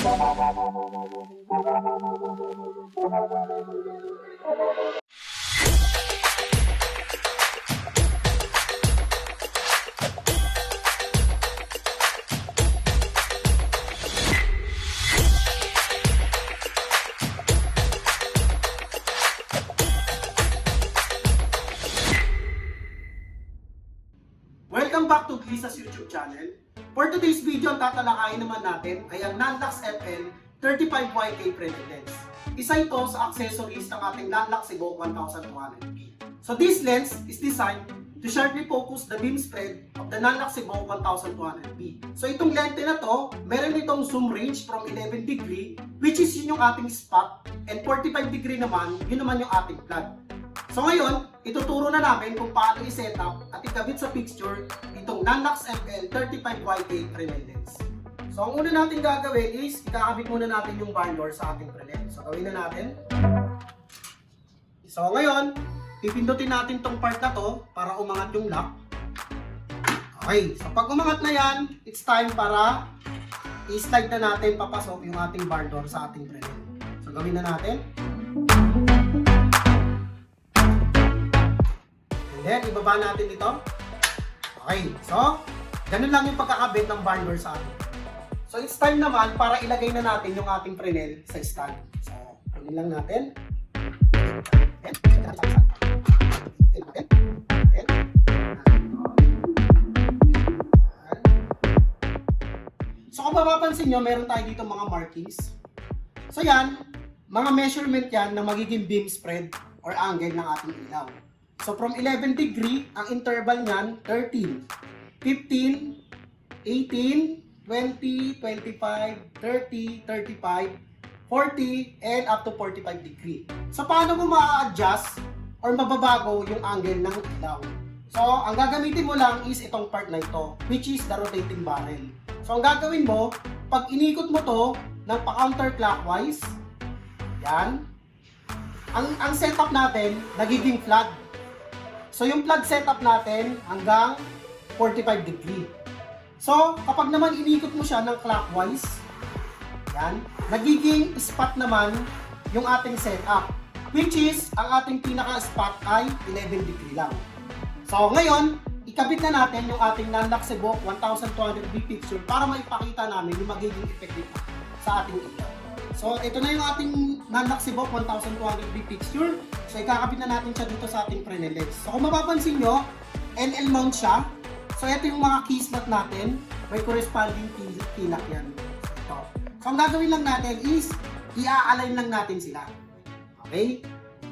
Welcome back to Glisa's YouTube channel. For today's video, ang tatalakayin naman natin ay ang Nanlux FL 35YK printed lens. Isa ito sa accessories ng ating Nanlux Evoke 1200B. So this lens is designed to sharply focus the beam spread of the Nanlux Evoke 1200B. So itong lente na to, meron itong zoom range from 11 degree, which is yun yung ating spot, and 45 degree naman, yun naman yung ating plug. So ngayon, ituturo na namin kung paano i-set up at ikabit sa fixture itong Nanlux FL 35YK Fresnel lens. So ang una natin gagawin is, ikakabit muna natin yung barn door sa ating Fresnel. So gawin na natin. So ngayon, pipindutin natin tong part na to para umangat yung lock. Okay, so pag umangat na yan, it's time para i-slide na natin papasok yung ating barn door sa ating Fresnel. So gawin na natin. Then, ibaba natin ito. Okay, so, ganun lang yung pagkakabit ng barn door sa atin. So, it's time naman para ilagay na natin yung ating Fresnel sa stand. So, kunin lang natin. So, kung mapapansin nyo, meron tayo dito mga markings. So, yan, mga measurement yan na magiging beam spread or angle ng ating ilaw. So from 11 degree, ang interval niyan 13, 15, 18, 20, 25, 30, 35, 40, and up to 45 degree. So paano mo ma-adjust or mababago yung angle ng ilaw? So ang gagamitin mo lang is itong part na ito, which is the rotating barrel. So ang gagawin mo, pag inikot mo to ng pa-counterclockwise, yan, ang setup natin nagiging flat. So yung plug setup natin hanggang 45 degree. So kapag naman inikot mo siya ng clockwise, yan, nagiging spot naman yung ating setup, which is ang ating pinaka-spot ay 11 degree lang. So ngayon, ikabit na natin yung ating Nanlux Evoke 1200B fixture para maipakita namin yung magiging effective sa ating ilaw. So ito na yung ating Nanlux Evoke 1200B fixture. So ikakabit na natin siya dito sa ating Fresnel lens. So kung mapapansin nyo, NL mount siya. So ito yung mga key slot natin. May corresponding pilak yan. Ito. So ang gagawin lang natin is, i-align lang natin sila. Okay?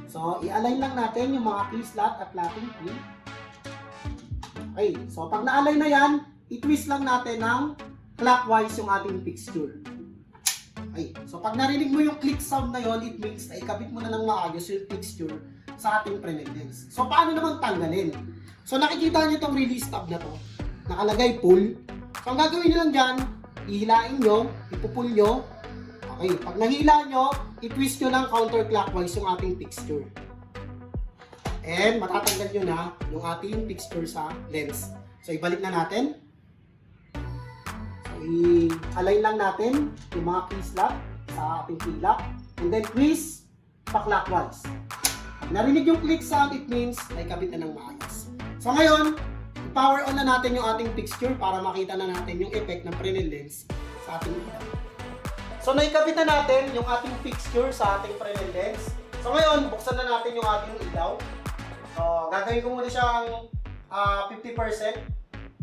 So i-align lang natin yung mga key slot at locking pin. Okay. So pag na-align na yan, i-twist lang natin ng clockwise yung ating fixture. Okay. So pag narinig mo yung click sound na yon, it means na ikabit mo na ng maayos yung fixture sa ating Fresnel lens. So paano naman tanggalin? So nakikita nyo itong release tab na to. Nakalagay pull. So ang gagawin nyo lang dyan, ihilain nyo, ipupull nyo. Okay, pag nahila nyo, i-twist nyo ng counterclockwise yung ating fixture. And matatanggal nyo na yung ating fixture sa lens. So ibalik na natin. I-align lang natin yung mga key slot sa ating pilak and then twist pa clockwise. Pag narinig yung click sound, it means na ikabit na ng maayos. So ngayon, i-power on na natin yung ating fixture para makita na natin yung effect ng Fresnel lens sa ating ilaw. So naikabit na natin yung ating fixture sa ating Fresnel lens. So ngayon, buksan na natin yung ating ilaw. So gagawin ko muna siyang 50%.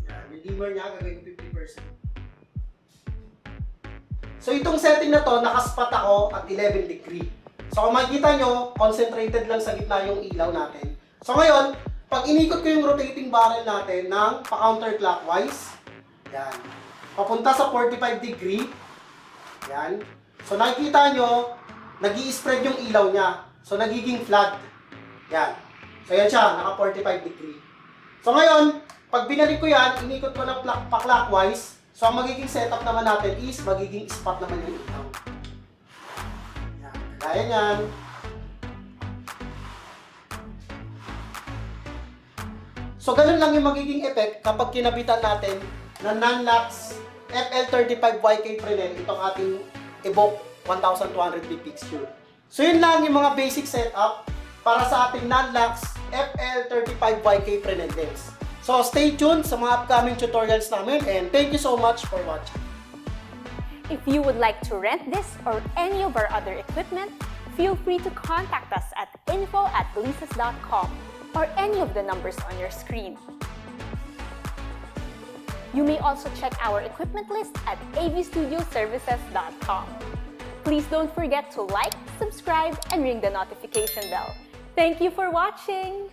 Yan, yung dimmer niya, gagawin ko 50%. So itong setting na to, nakaspot ako at 11 degree. So kung makikita nyo, concentrated lang sa gitna yung ilaw natin. So ngayon, pag inikot ko yung rotating barrel natin ng pa-counterclockwise, yan, papunta sa 45 degree, yan. So nakikita nyo, nag-i-spread yung ilaw niya. So nagiging flat. Yan. So yan siya, naka 45 degree. So ngayon, pag binalik ko yan, inikot ko ng pa-clockwise, so ang magiging setup naman natin is magiging spot naman yung ilaw. Yan, kaya yan. So ganun lang yung magiging effect kapag kinabitan natin ng Nanlux FL35YK Fresnel, itong ating Evoque 1200B fixture. So yun lang yung mga basic setup para sa ating non-lux FL35YK Fresnel. So stay tuned sa mga upcoming tutorials namin and thank you so much for watching. If you would like to rent this or any of our other equipment, feel free to contact us at info@lisas.com or any of the numbers on your screen. You may also check our equipment list at avstudioservices.com. Please don't forget to like, subscribe, and ring the notification bell. Thank you for watching!